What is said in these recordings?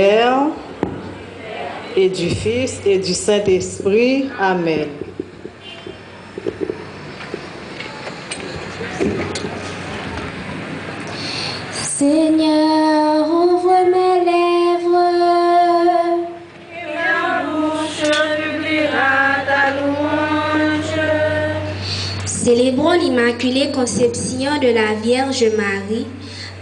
Père et du Fils et du Saint-Esprit. Amen. Seigneur, ouvre mes lèvres, et ma bouche publiera ta louange. Célébrons l'Immaculée Conception de la Vierge Marie.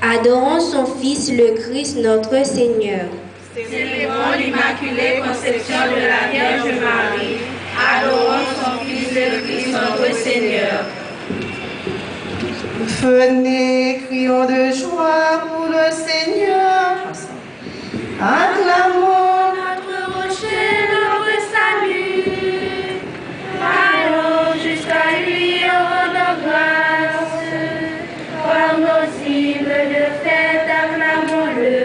Adorons son Fils, le Christ, notre Seigneur. Célébrons l'Immaculée Conception de la Vierge Marie. Adorons son Fils, le Christ, notre Seigneur. Venez, crions de joie pour le Seigneur. Acclamons Notre rocher, notre salut. Allons jusqu'à lui en rendant grâce. Par nos hymnes de fête, acclamons-le.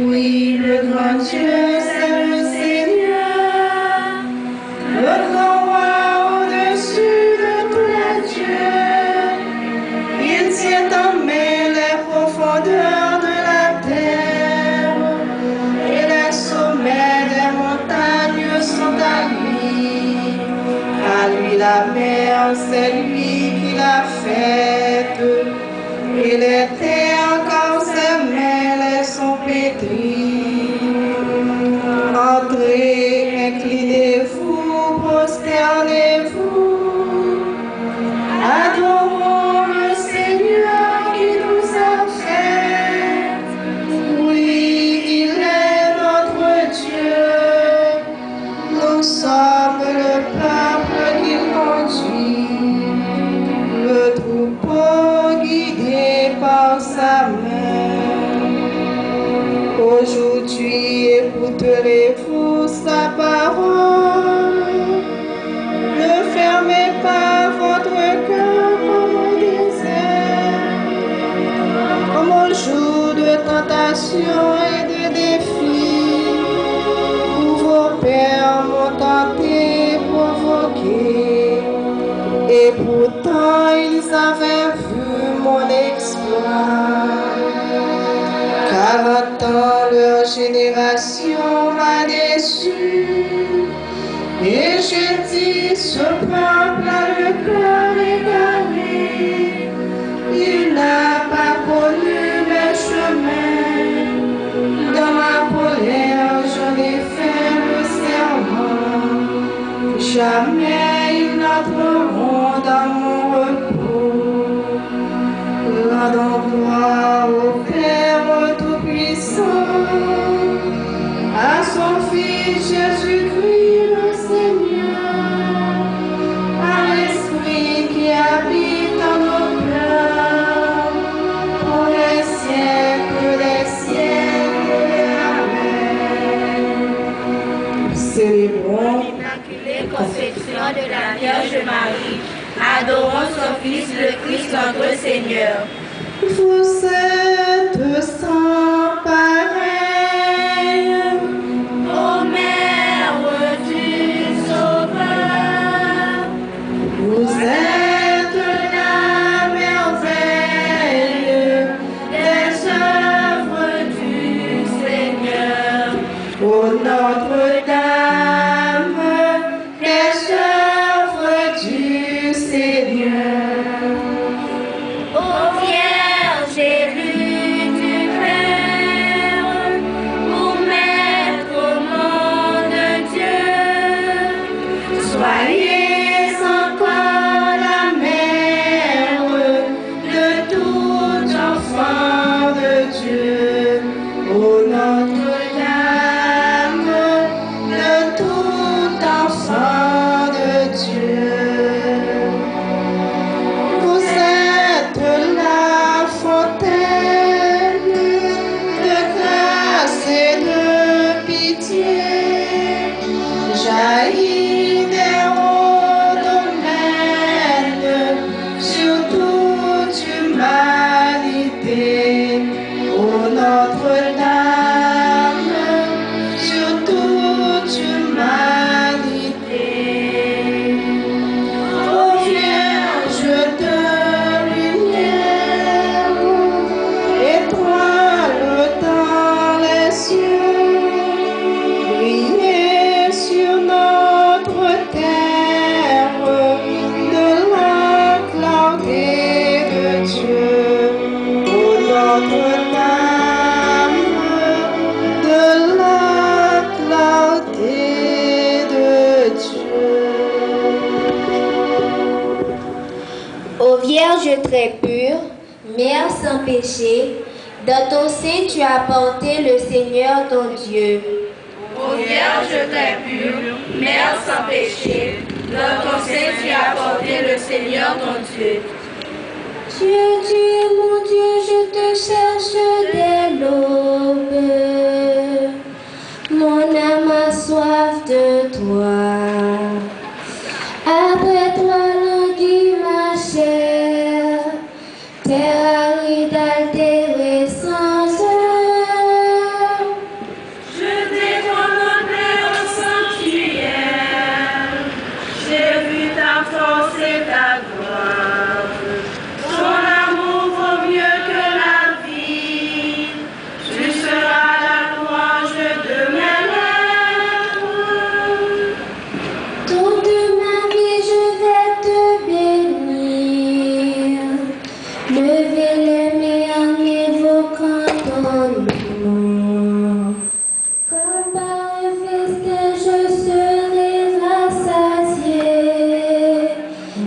Oui, le grand Dieu, c'est le Seigneur, le grand roi au-dessus de tous les dieux. Il tient en main les profondeurs de la terre, et les sommets des montagnes sont à lui. À lui la mer, c'est lui qui l'a faite, et les terres quand ses mains les sont pétries. Entrez, inclinez-vous, prosternez-vous. Adorons le Seigneur qui nous a fait. Oui, il est notre Dieu. Nous sommes le peuple qu'il conduit, le troupeau guidé par sa main. Aujourd'hui, écouterez-vous sa parole. Ne fermez pas votre cœur comme au désert, comme au jour de tentation et de défi, où vos pères m'ont tenté, provoqué, et pourtant ils avaient vu mon exploit. 40 ans, leur génération m'a déçu. Et je dis, ce peuple a le cœur égaré. Il n'a pas connu mes chemins. Dans ma colère, j'en ai fait le serment. Jamais ils n'entreront dans mon repos. Rendons gloire au Père Tout-Puissant, à son Fils Jésus-Christ le Seigneur, à l'Esprit qui habite en nos cœurs, pour les siècles des siècles. Amen. Célébrons L'Immaculée Conception de la Vierge Marie. Adorons son Fils, le Christ, notre Seigneur. vous êtes sans pareil. Ô Mère du Sauveur, Vous êtes la merveille des œuvres du Seigneur. ô Notre-Dame, des œuvres du Seigneur. Ô Vierge élue du Père, pour mettre au monde Dieu, Soyez encore la mère de tout enfant de Dieu, ô Notre-Dame péché. Dans ton sein, tu as porté le Seigneur ton Dieu. Ô Vierge très pure, Mère sans péché, dans ton sein tu as porté le Seigneur ton Dieu. Dieu, mon Dieu, je te cherche dès l'aube. Mon âme a soif de toi. Après toi, languit ma chair. Terre aride altérée sans heure. Je t'ai commandé au sanctuaire, j'ai vu ta force et ta gloire. Ton amour vaut mieux que la vie, tu seras la louange de mes lèvres. Toute ma vie, je vais te bénir. Lever les mains en évoquant ton nom. Comme par un festin, je serai rassasié.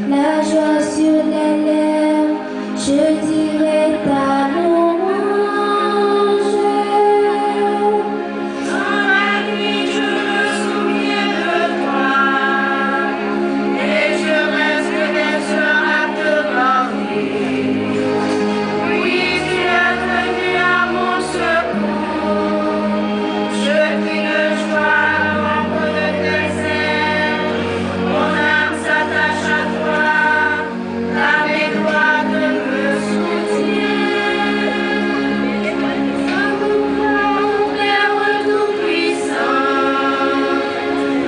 La joie sur les lèvres, je dirai ta louange. Dans la nuit, je me souviens de toi, et je reste des heures à te parler. Oui, tu es venu à mon secours. Je crie de joie à l'ombre de tes ailes. Mon âme s'attache à toi, ta mémoire me soutient. Père tout-puissant,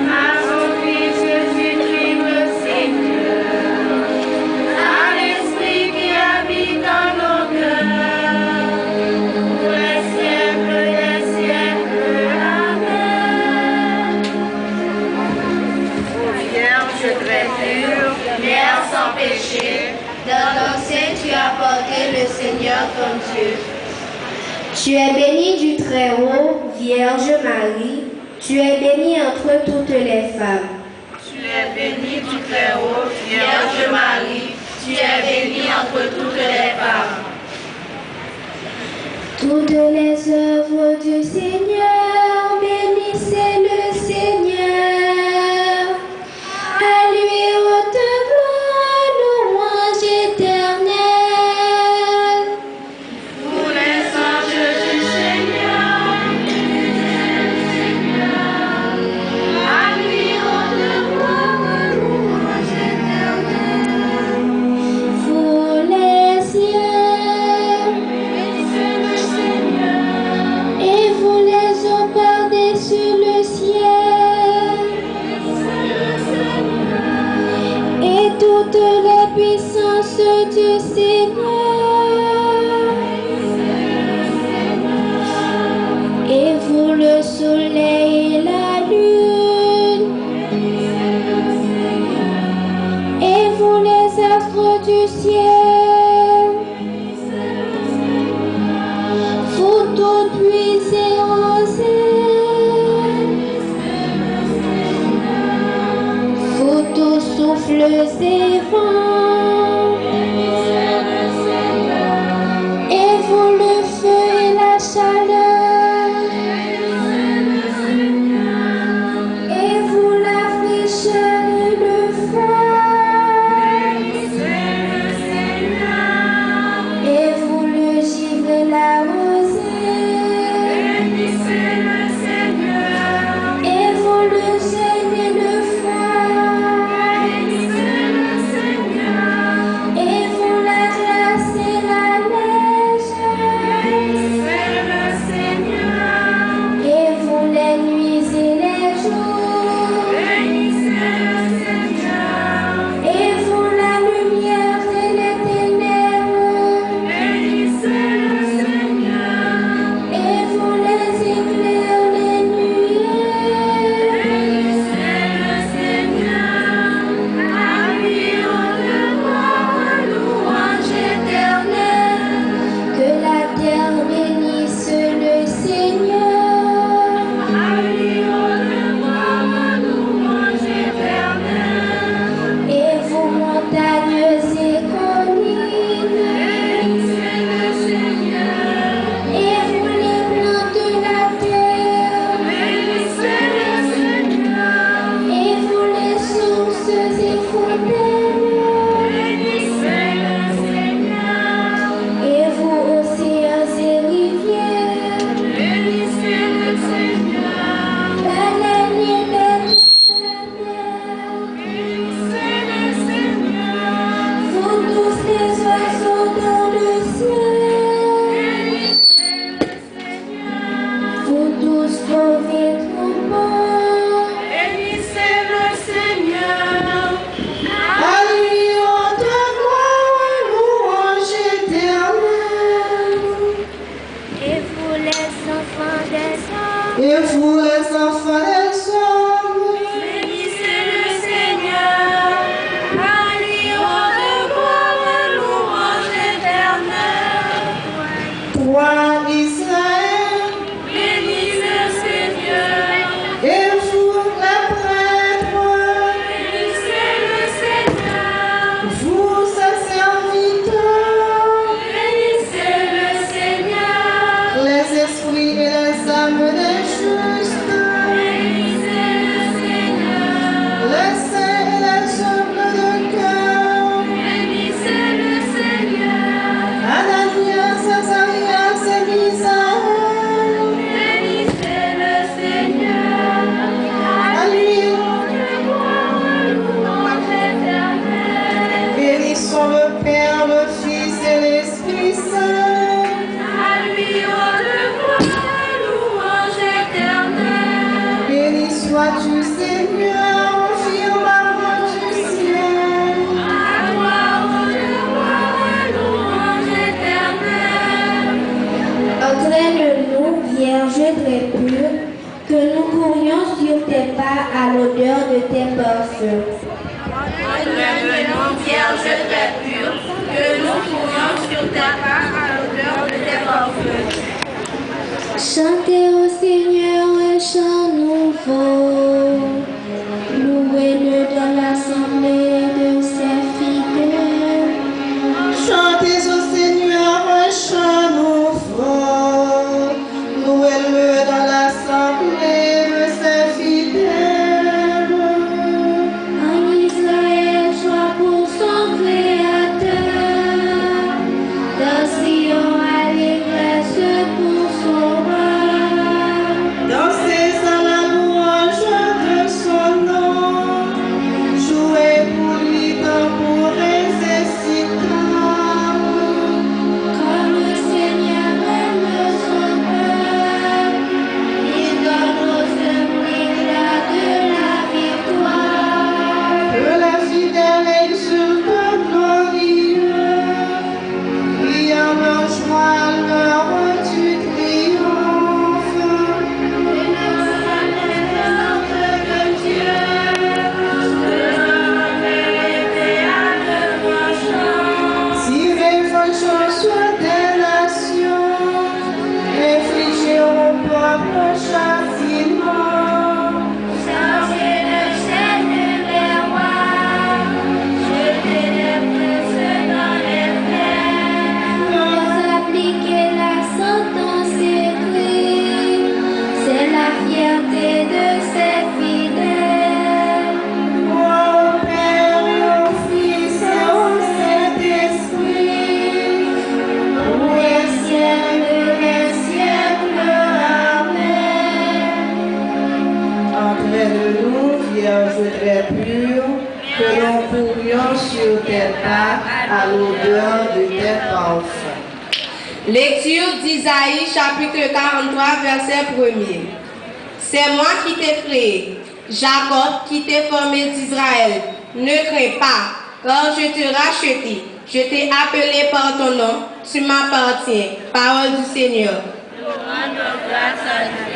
à son Fils Jésus-Christ le Seigneur, à l'Esprit qui habite dans nos cœurs, pour les siècles des siècles. Amen. Vierge très pure, Mère sans péché, dans ton sein tu as porté le Seigneur ton Dieu. Tu es bénie du Très-Haut, Vierge Marie. Tu es bénie entre toutes les femmes. Tu es bénie du Très-Haut, Vierge Marie, tu es bénie entre toutes les femmes. Toutes les œuvres du Seigneur, bénissez le Seigneur. À lui haute gloire, louange éternelle. Pour les anges du Seigneur, à lui haute gloire, louange éternelle. Vous les cieux, Bénissez le Seigneur, et vous Et vous les enfants des hommes, bénissez le Seigneur. À lui rende gloire, louange éternelle. toi Israël, Bénissez le Seigneur. et vous les prêtres, Bénissez le Seigneur. vous ses serviteurs, Bénissez le Seigneur. les esprits et les âmes des justes, Bénissez le Seigneur. les saints et les humbles de cœur, Bénissez le Seigneur. Ananias, Azarias et Misaël, Bénissez le Seigneur. à lui, Louange éternelle. bénis soit le Père, le Fils et l'Esprit Saint. À lui rende gloire, louange éternelle. Béni sois-tu, Seigneur, firmament du ciel. À toi rende gloire, louange éternelle. Entraîne-nous, Vierge très pure, que nous courions sur tes pas à l'odeur de tes parfums. Entraîne-nous, Vierge très pure, que nous courions sur ta pas à l'odeur de tes parfums. Chantez au Seigneur un chant nouveau, louez-le dans l'assemblée de ses fidèles. Chantez au Seigneur un chant nouveau. Louez-le dans l'assemblée de ses fidèles. En Israël, joie pour son Créateur, dans Sion, allégresse pour son roi. Dansez à la louange de son nom. Jouez pour lui tambourins et cithares. Comme le Seigneur aime son peuple, il donne aux hommes l'éclat de la victoire. Que la fidèle exulte glorieux, criant leur joie, l'heure du triomphe. Tirez vengeance sur des nations, infligez au peuple châtiment. Chargez le chêne des rois, jetez les princes dans les fers. Vous appliquez la sentence écrite, c'est la fierté de ses fidèles. Gloire au Père et au Fils et au Saint-Esprit, pour les siècles des siècles. Amen. Entraîne-nous, Vierge très pure, que l'on courions sur tes pas à l'odeur de tes parfums. Lecture d'Isaïe chapitre 43 verset 1er. C'est moi qui t'ai créé, Jacob qui t'ai formé d'Israël. Ne crains pas, car je t'ai racheté. Je t'ai appelé par ton nom, tu m'appartiens. Parole du Seigneur. Rendons grâce à Dieu.